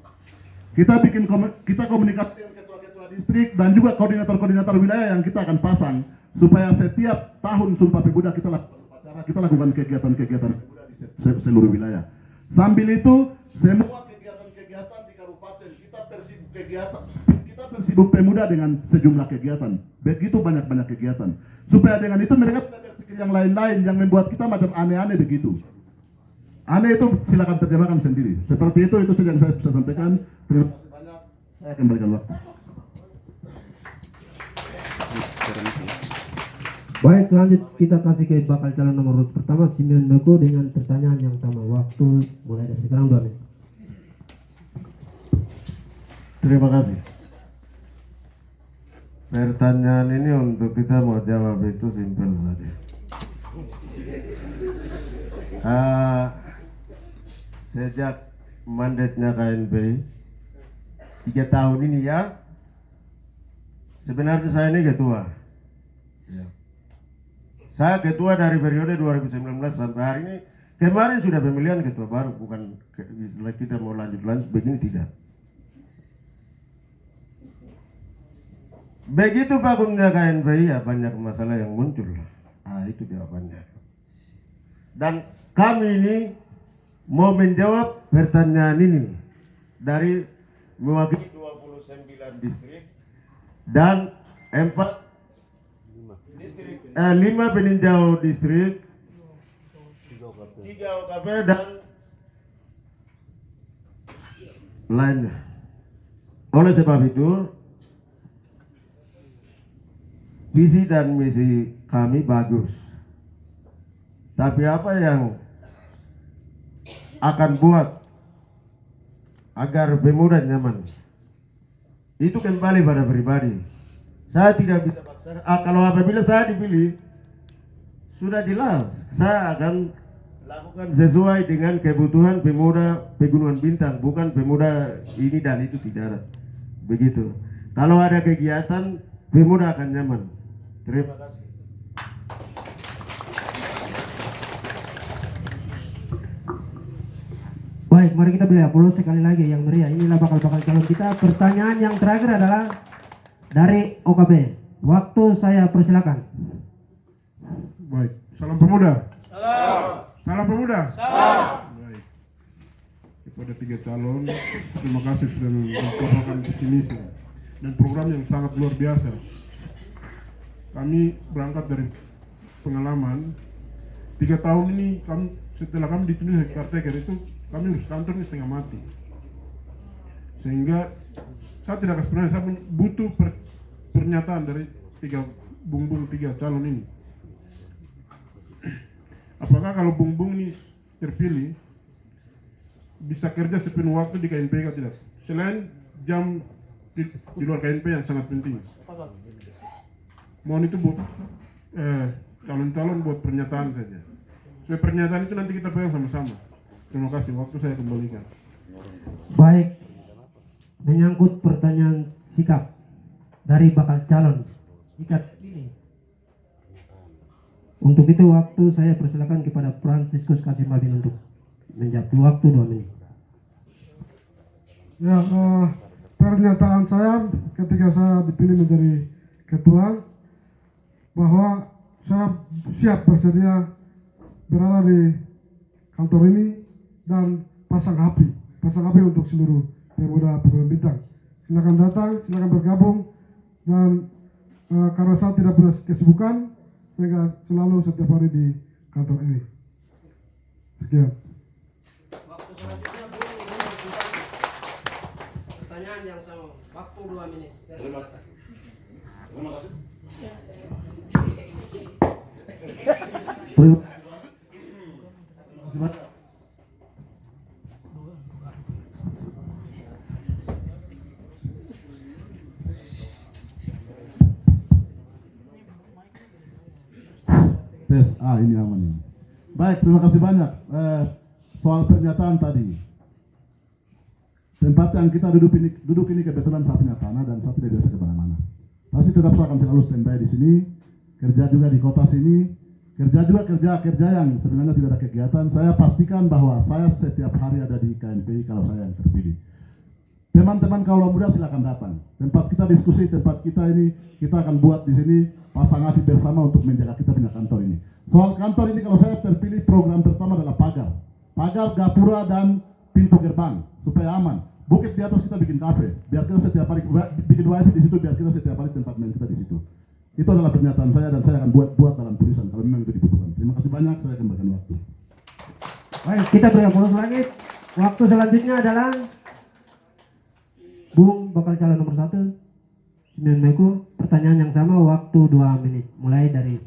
Kita komunikasi dengan ketua-ketua distrik dan juga koordinator-koordinator wilayah yang kita akan pasang supaya setiap tahun Sumpah Pemuda kita lakukan upacara, kita lakukan kegiatan-kegiatan pemuda di seluruh wilayah. Sambil itu semua kegiatan-kegiatan di kabupaten kita bersibuk pemuda dengan sejumlah kegiatan. Begitu banyak-banyak kegiatan. Supaya dengan itu mereka tidak berpikir yang lain-lain yang membuat kita macam aneh-aneh begitu. Aneh itu silakan terjemahkan sendiri. Seperti itu saja yang saya bisa sampaikan. Terima kasih banyak. Saya akan berikan waktu. Baik, lanjut kita kasih ke bakal calon nomor urut pertama Simeon Meko dengan pertanyaan yang sama, waktu mulai dari sekarang 2 menit. Terima kasih. Pertanyaan ini untuk kita mau jawab itu simpel saja. Sejak mandatnya KNPI 3 tahun ini ya. Sebenarnya saya ini ketua. Ya. Saya ketua dari periode 2019 sampai hari ini. Kemarin sudah pemilihan ketua baru, bukan kita mau lanjut begini tidak. Begitu bangunnya KNPI ya banyak masalah yang muncul. Itu jawabannya. Dan kami ini mau menjawab pertanyaan ini dari mewakili 29 distrik dan 5 peninjau distrik, 3 OKP dan lainnya. Oleh sebab itu, visi dan misi kami bagus. Tapi apa yang akan buat agar pemuda nyaman, itu kembali pada pribadi. Saya tidak bisa paksa. Kalau apabila saya dipilih, sudah jelas saya akan lakukan sesuai dengan kebutuhan pemuda Pegunungan Bintang, bukan pemuda ini dan itu, tidak begitu. Kalau ada kegiatan, pemuda akan nyaman. Terima kasih. Baik, mari kita beli aplaus sekali lagi yang meriah. Inilah bakal calon kita. Pertanyaan yang terakhir adalah dari OKP. Waktu saya persilakan. Baik, salam pemuda. Salam pemuda. Baik. Kepada 3 calon, terima kasih sudah memperkenalkan visi misi dan program yang sangat luar biasa. Kami berangkat dari pengalaman 3 tahun ini. Setelah kami dipilih caretaker itu, kami harus kantor ini setengah mati, sehingga saya tidak sebenarnya saya butuh pernyataan dari 3 calon ini. Apakah kalau Bung ini terpilih bisa kerja sepenuh waktu di KNPI atau tidak? Selain jam di luar KNPI yang sangat penting. Mohon itu buat calon-calon buat pernyataan saja. Supaya pernyataan itu nanti kita pegang sama-sama. Terima kasih, waktu saya kembalikan. Baik, menyangkut pertanyaan sikap dari bakal calon jika terpilih. Untuk itu waktu saya persilakan kepada Franciscus Kasimabin untuk menjawab. Waktu 2 menit. Ya, pernyataan saya ketika saya dipilih menjadi ketua, bahwa saya siap bersedia berada di kantor ini dan pasang api untuk seluruh pemuda Pegunungan Bintang. Silakan datang, silakan bergabung, dan karena saya tidak punya kesibukan, sehingga selalu setiap hari di kantor ini. Sekian. Waktu selanjutnya pertanyaan yang sama. Waktu 2 menit. Terima kasih. Tes, ini aman ini. Baik, terima kasih banyak. Soal pernyataan tadi, tempat yang kita duduk ini kebetulan saya punya tanah dan saya tidak biasa kemana-mana. Pasti tetap saya akan selalu standby di sini, kerja juga di kota sini, kerja yang sebenarnya tidak ada kegiatan. Saya pastikan bahwa saya setiap hari ada di KNPI kalau saya yang terpilih. Teman-teman kaula muda silakan datang. Tempat kita diskusi, tempat kita ini kita akan buat di sini pasang hati bersama untuk menjaga kita punya kantor ini. Soal kantor ini kalau saya terpilih, program pertama adalah pagar, gapura dan pintu gerbang supaya aman. Bukit di atas kita bikin kafe, biar kita setiap hari bikin wifi di situ, biar kita setiap hari tempat main kita di situ. Itu adalah pernyataan saya dan saya akan buat dalam tulisan kalau memang itu dibutuhkan. Terima kasih banyak, saya akan berikan waktu. Baik, kita beri aplaus lagi. Waktu selanjutnya adalah Bung bakal calon nomor 1 Simeon Meku. Pertanyaan yang sama, waktu 2 menit. Mulai dari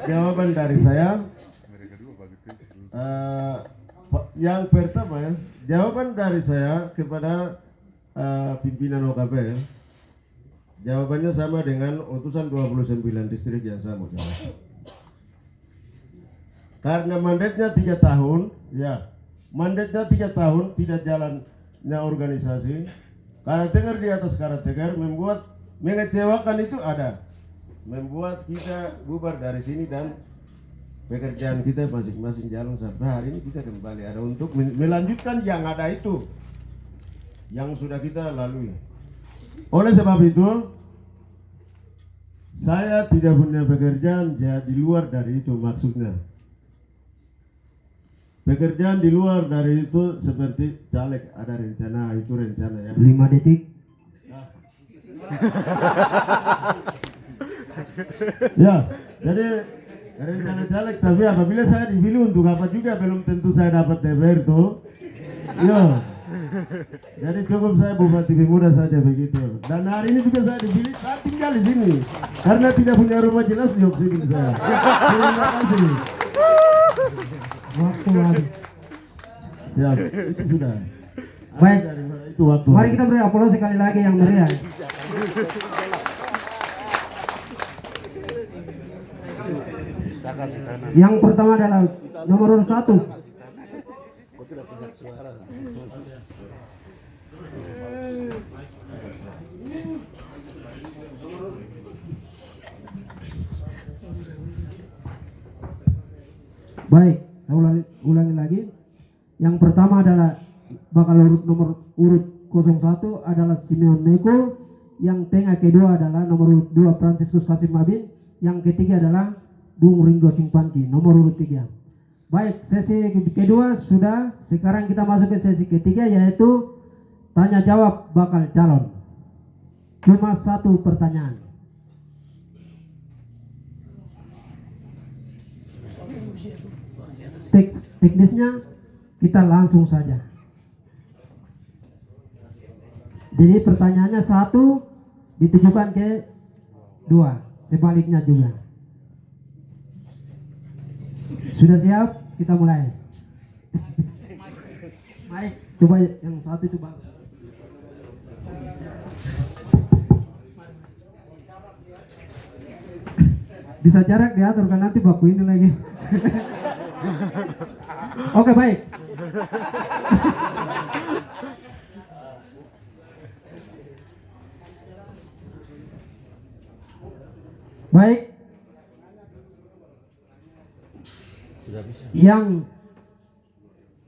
Jawaban dari saya, yang pertama ya, jawaban dari saya kepada pimpinan OKP, jawabannya sama dengan utusan 29 distrik yang saya mau jawab. Karena mandatnya 3 tahun, ya, mandatnya 3 tahun tidak jalannya organisasi. Karakter di atas karakter membuat mengecewakan itu ada, membuat kita bubar dari sini dan pekerjaan kita masing-masing jalan sampai hari ini kita kembali ada untuk melanjutkan yang ada itu yang sudah kita lalui. Oleh sebab itu saya tidak punya pekerjaan di luar dari itu, maksudnya pekerjaan di luar dari itu seperti caleg ada rencana, itu rencana ya 5 detik. Ya, jadi rencana caleg, tapi apabila saya dipilih untuk apa juga belum tentu saya dapat DPR tuh. Ya, jadi cukup saya Bupati Pemuda saja begitu. Dan hari ini juga saya dipilih, saya tinggal di sini karena tidak punya rumah jelas di sini saya. Terima kasih. Waktu habis. Ya, itu sudah. Baik. Itu waktu. Mari kita beri aplaus sekali lagi yang meriah. Yang pertama adalah nomor urut 1. Baik, saya ulangi lagi. Yang pertama adalah bakal nomor urut 01 adalah Simeon Meko. Yang tengah kedua adalah nomor urut 2 Franciscus Kasim Mabin. Yang ketiga adalah Bung Ringo Singpanki, nomor urut 3. Baik, sesi kedua sudah. Sekarang kita masuk ke sesi ketiga, yaitu tanya jawab bakal calon. Cuma 1 pertanyaan. Teknisnya kita langsung saja. Jadi pertanyaannya 1 ditujukan ke 2, sebaliknya juga. Sudah siap? Kita mulai. Mike, coba yang 1 itu Bang. Bisa jarak diatur kan nanti baku ini lagi. Oke, baik. Baik. Yang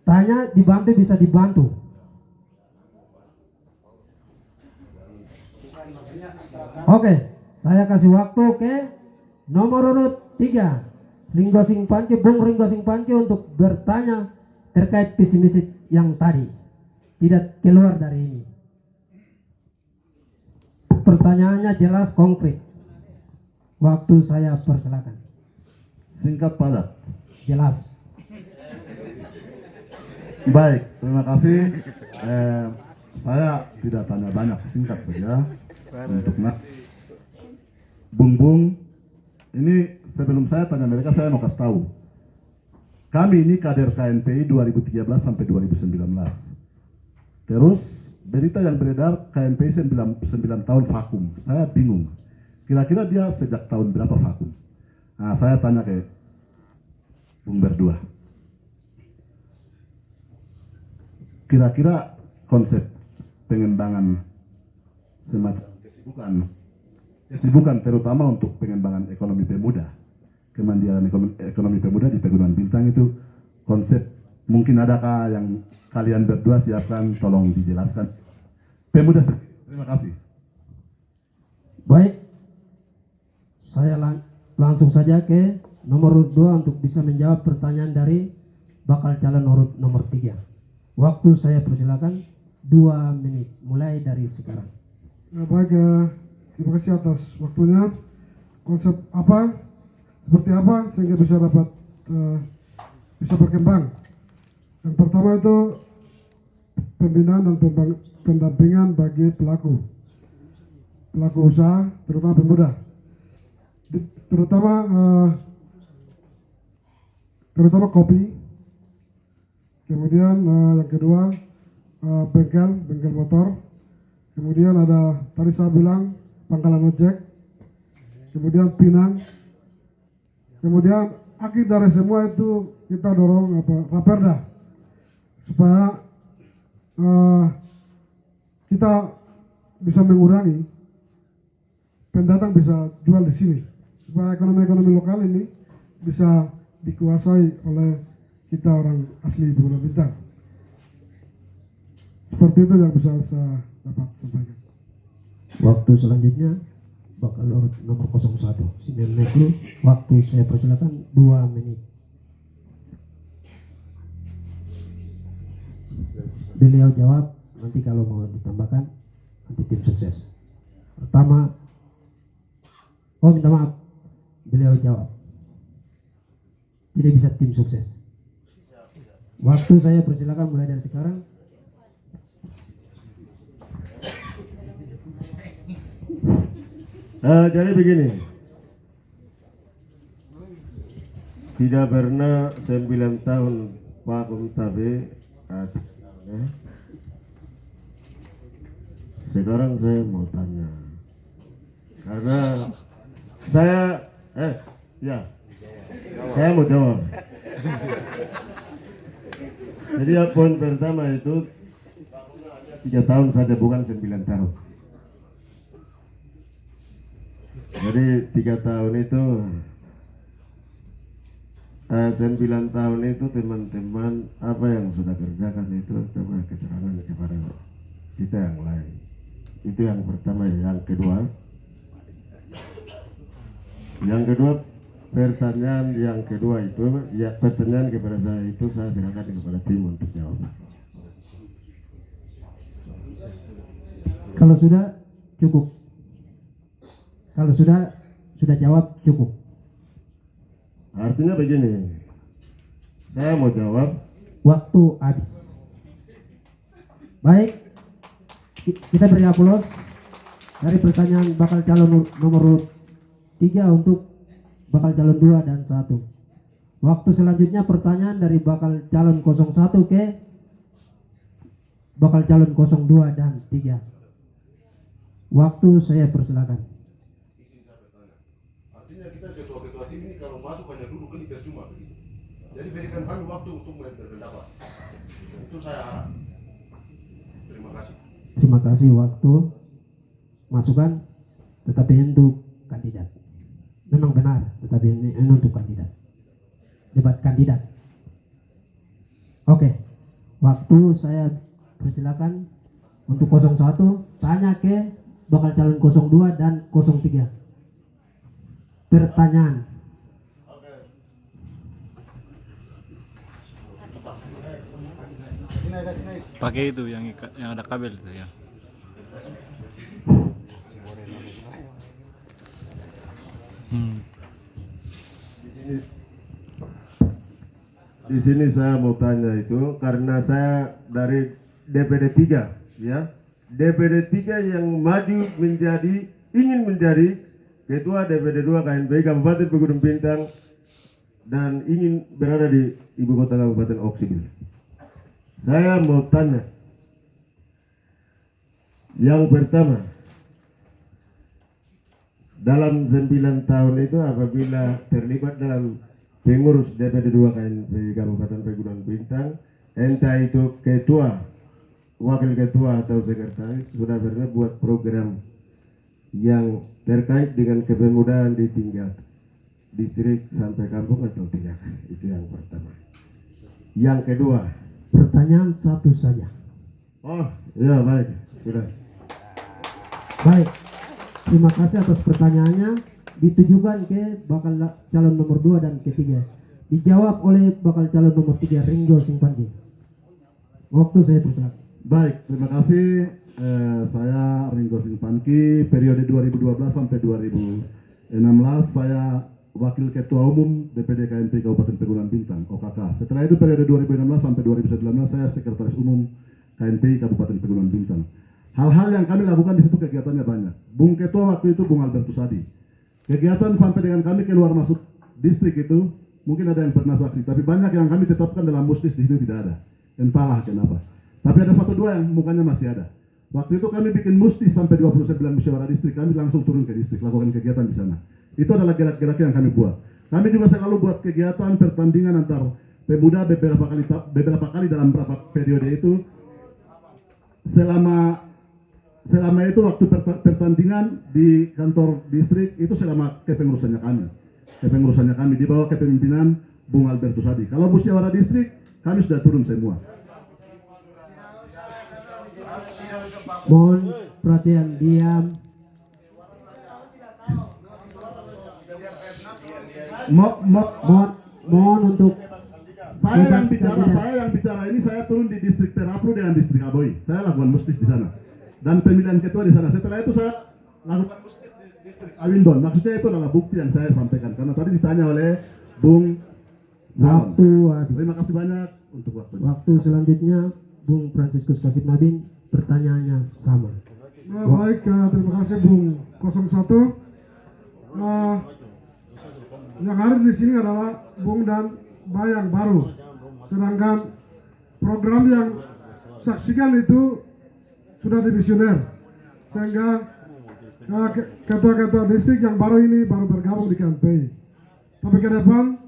tanya dibantu bisa dibantu. Oke, saya kasih waktu ke nomor urut 3. Ringo Singpanki, Bung Ringo Singpanki untuk bertanya terkait visi misi yang tadi. Tidak keluar dari ini. Pertanyaannya jelas konkret. Waktu saya persilakan. Singkat padat. Jelas. Baik, terima kasih. Saya tidak tanya banyak, singkat saja. Untuk Bung, ini sebelum saya tanya mereka, saya mau kasih tahu. Kami ini kader KNPI 2013 sampai 2019. Terus berita yang beredar KNPI 9 tahun vakum. Saya bingung. Kira-kira dia sejak tahun berapa vakum? Nah, saya tanya ke Bung berdua. Kira-kira konsep pengembangan semacam kesibukan terutama untuk pengembangan ekonomi pemuda, kemandirian ekonomi pemuda di Pegunungan Bintang itu konsep mungkin adakah yang kalian berdua siapkan, tolong dijelaskan. Pemuda, terima kasih. Baik, saya langsung saja ke nomor urut 2 untuk bisa menjawab pertanyaan dari bakal calon urut nomor 3. Waktu saya persilakan 2 menit mulai dari sekarang. Ya, baik, terima kasih atas waktunya. Konsep apa, seperti apa sehingga bisa dapat bisa berkembang. Yang pertama itu pembinaan dan pendampingan bagi pelaku usaha, terutama pemuda, terutama kopi. Kemudian yang kedua bengkel motor. kemudian ada tadi saya bilang Pangkalan Ojek, kemudian Pinang, kemudian akhir dari semua itu kita dorong Raperda supaya kita bisa mengurangi pendatang bisa jual di sini supaya ekonomi lokal ini bisa dikuasai oleh kita orang asli Pemuda Bintang. Seperti itu yang bisa saya dapat sampaikan. Waktu selanjutnya bakal nomor 01 Simeon Negru, waktu saya persilakan 2 menit. Beliau jawab, nanti kalau mau ditambahkan nanti tim sukses. Pertama, minta maaf, beliau jawab tidak bisa tim sukses. Waktu saya persilakan mulai dari sekarang. Jadi begini, tidak pernah 9 tahun Pak Kumtabe. Sekarang saya mau tanya, karena saya mau jawab. Jadi poin pertama itu 3 tahun saja, bukan 9 tahun. Jadi 3 tahun itu 9 tahun itu teman-teman apa yang sudah kerjakan itu coba keterangan kepada kita yang lain. Itu yang pertama. Yang kedua pertanyaan yang kedua itu ya, pertanyaan kepada saya itu saya serahkan kepada tim untuk jawab. Kalau sudah cukup. Kalau sudah jawab cukup. Artinya begini, saya mau jawab. Waktu habis. Baik, kita beri aplaus dari pertanyaan bakal calon nomor 3 untuk bakal calon 2 dan 1. Waktu selanjutnya pertanyaan dari bakal calon 01 ke bakal calon 02 dan 3. Waktu saya persilakan. Artinya kita ketua-ketua tim ini kalau masuk hanya duduk ini percuma begitu. Jadi berikan kami waktu untuk berpendapat. Itu saya harap. Terima kasih. Terima kasih waktu masukan, tetapi untuk kandidat. Memang benar, tetapi ini untuk kandidat. Debat kandidat. Oke, waktu saya persilakan untuk 01 tanya ke bakal calon 02 dan 03. Pertanyaan. Pakai itu yang ada kabel itu ya. Di sini saya mau tanya itu karena saya dari DPD 3 ya. DPD 3 yang maju ingin menjadi ketua DPD 2 KNPI Kabupaten Pegunungan Bintang dan ingin berada di ibu kota Kabupaten Oksibil. Saya mau tanya, yang pertama, dalam 9 tahun itu apabila terlibat dalam pengurus DPD 2 KNPI Kabupaten Pegunungan Bintang, entah itu ketua, wakil ketua atau sekretaris, sudah pernah buat program yang terkait dengan kepemudaan di tingkat distrik sampai kampung atau tidak? Itu yang pertama. Yang kedua, Pertanyaan satu saja. oh ya baik, sudah. Baik, terima kasih atas pertanyaannya. Ditujukan ke bakal calon nomor 2 dan ketiga. Dijawab oleh bakal calon nomor 3 Ringo Singpanji. Waktu saya persilakan. Baik, terima kasih. Saya Ringo Singpanki, periode 2012 sampai 2016 saya Wakil Ketua Umum DPD KNPI Kabupaten Pegunungan Bintang, OKK. Setelah itu periode 2016 sampai 2019 saya Sekretaris Umum KNPI Kabupaten Pegunungan Bintang. Hal-hal yang kami lakukan di situ kegiatannya banyak. Bung Ketua waktu itu Bung Albertus Adi. Kegiatan sampai dengan kami keluar masuk distrik itu mungkin ada yang pernah saksi, tapi banyak yang kami tetapkan dalam mustis di sini tidak ada. Entahlah kenapa. Tapi ada 1-2 yang mukanya masih ada. Waktu itu kami bikin musti sampai 29 musyawarah distrik, kami langsung turun ke distrik, lakukan kegiatan di sana. Itu adalah gerak-gerak yang kami buat. Kami juga selalu buat kegiatan pertandingan antar pemuda beberapa kali dalam beberapa periode itu. Selama itu waktu pertandingan di kantor distrik itu selama kepengurusannya kami di bawah kepemimpinan Bung Albertus Hadi. Kalau musyawarah distrik kami sudah turun semua. Mohon perhatian, diam. Mohon untuk Saya yang bicara ini, saya turun di distrik Teraplu dengan distrik Aboy. Saya lakukan mustis di sana dan pemilihan ketua di sana. Setelah itu saya lakukan mustis di distrik Awindon. Maksudnya itu adalah bukti yang saya sampaikan karena tadi ditanya oleh Bung Jalan. Terima kasih banyak untuk waktunya. Waktu selanjutnya Bung Franciscus Kasip Mabin, pertanyaannya sama. Baik, terima kasih Bung 01. Yang hadir di sini adalah Bung dan Bayang baru, sedangkan program yang saksikan itu sudah divisioner, sehingga ketua-ketua distrik yang baru ini baru bergabung di KNPI. Tapi ke depan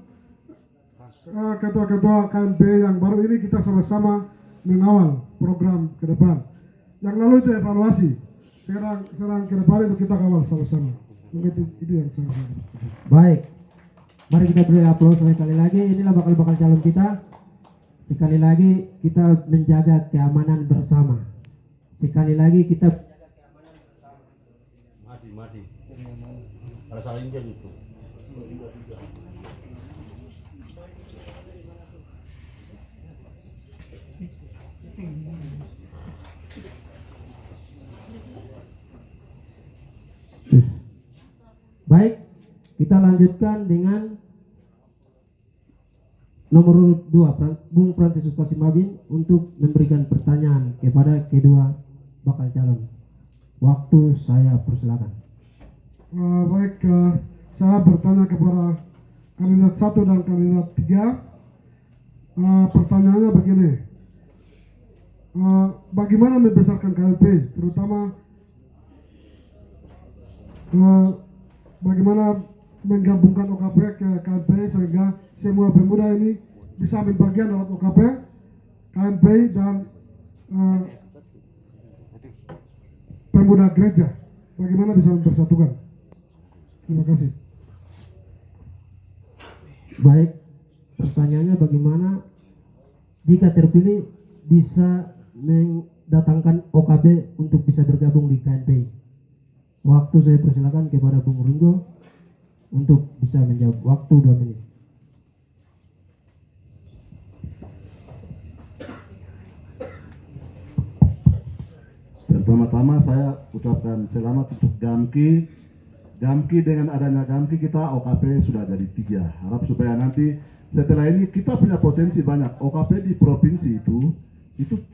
ketua-ketua KNPI yang baru ini kita sama-sama mengawal program ke depan. Yang lalu itu evaluasi, sekarang ke depan itu kita kawal sama-sama. Mungkin itu yang saya sampaikan. Baik, mari kita beri aplaus sekali lagi. Inilah bakal calon kita. Sekali lagi kita menjaga keamanan bersama. Sekali lagi kita mati. Ada saling itu. baik. Kita lanjutkan dengan nomor 2, Bung Franciscus Kasip Mabin untuk memberikan pertanyaan kepada kedua bakal calon. Waktu saya persilakan. Baik, saya bertanya kepada kandidat 1 dan kandidat 3. Pertanyaannya begini, bagaimana membesarkan KNPI, terutama bagaimana menggabungkan OKP ke KNPI sehingga semua pemuda ini bisa ambil bagian dalam OKP, KNPI dan pemuda gereja. Bagaimana bisa mempersatukan? Terima kasih. Baik, pertanyaannya bagaimana jika terpilih bisa mendatangkan OKP untuk bisa bergabung di KNPI. Waktu saya persilakan kepada Bung Ringo untuk bisa menjawab. Waktu 2 menit. Pertama-tama saya ucapkan selamat untuk Gamki. Gamki, dengan adanya Gamki kita OKP sudah jadi 3. Harap supaya nanti setelah ini kita punya potensi banyak. OKP di provinsi itu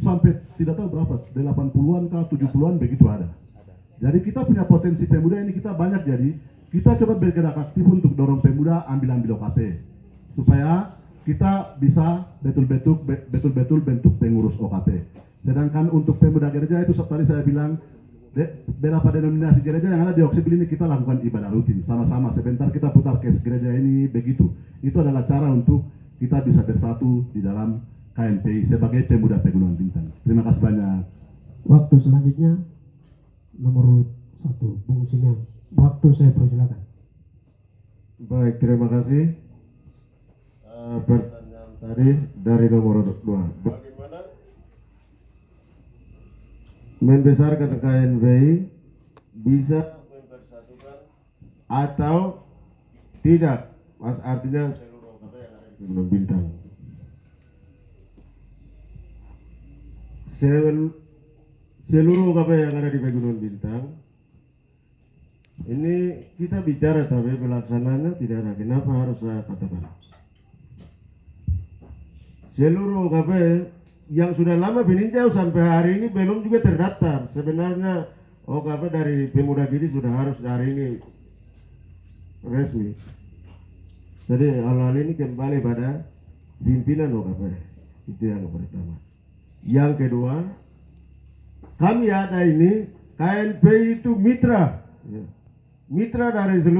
sampai tidak tahu berapa, 80-an kah 70-an begitu ada. Jadi kita punya potensi pemuda ini kita banyak, jadi kita coba bergerak aktif untuk dorong pemuda ambil OKP supaya kita bisa betul-betul bentuk pengurus OKP. Sedangkan untuk pemuda gereja itu tadi saya bilang beberapa denominasi gereja yang ada di Oksibil ini kita lakukan ibadah rutin sama-sama. Sebentar kita putar kes gereja ini begitu. Itu adalah cara untuk kita bisa bersatu di dalam KNPI sebagai pemuda Pegunungan Bintang. Terima kasih banyak. Waktu selanjutnya nomor 1, Bung Simeon. Waktu saya persilakan. Baik, terima kasih. Pertanyaan tadi dari nomor 2. Bagaimana membesarkan KNPI bisa mempersatukan atau tidak? Mas, artinya seluruh OKP yang ada di Pegunungan Bintang. Seluruh OKP yang ada di Pegunungan Bintang ini kita bicara, tapi pelaksananya tidak ada. Kenapa harus saya katakan? Seluruh OKP yang sudah lama peninjau sampai hari ini belum juga terdaftar. Sebenarnya OKP dari Pemuda Gidi sudah harus hari ini resmi. Jadi hal-hal ini kembali pada pimpinan OKP. Itu yang pertama. Yang kedua, kami ada ini, KNPI itu mitra, mitra dari seluruh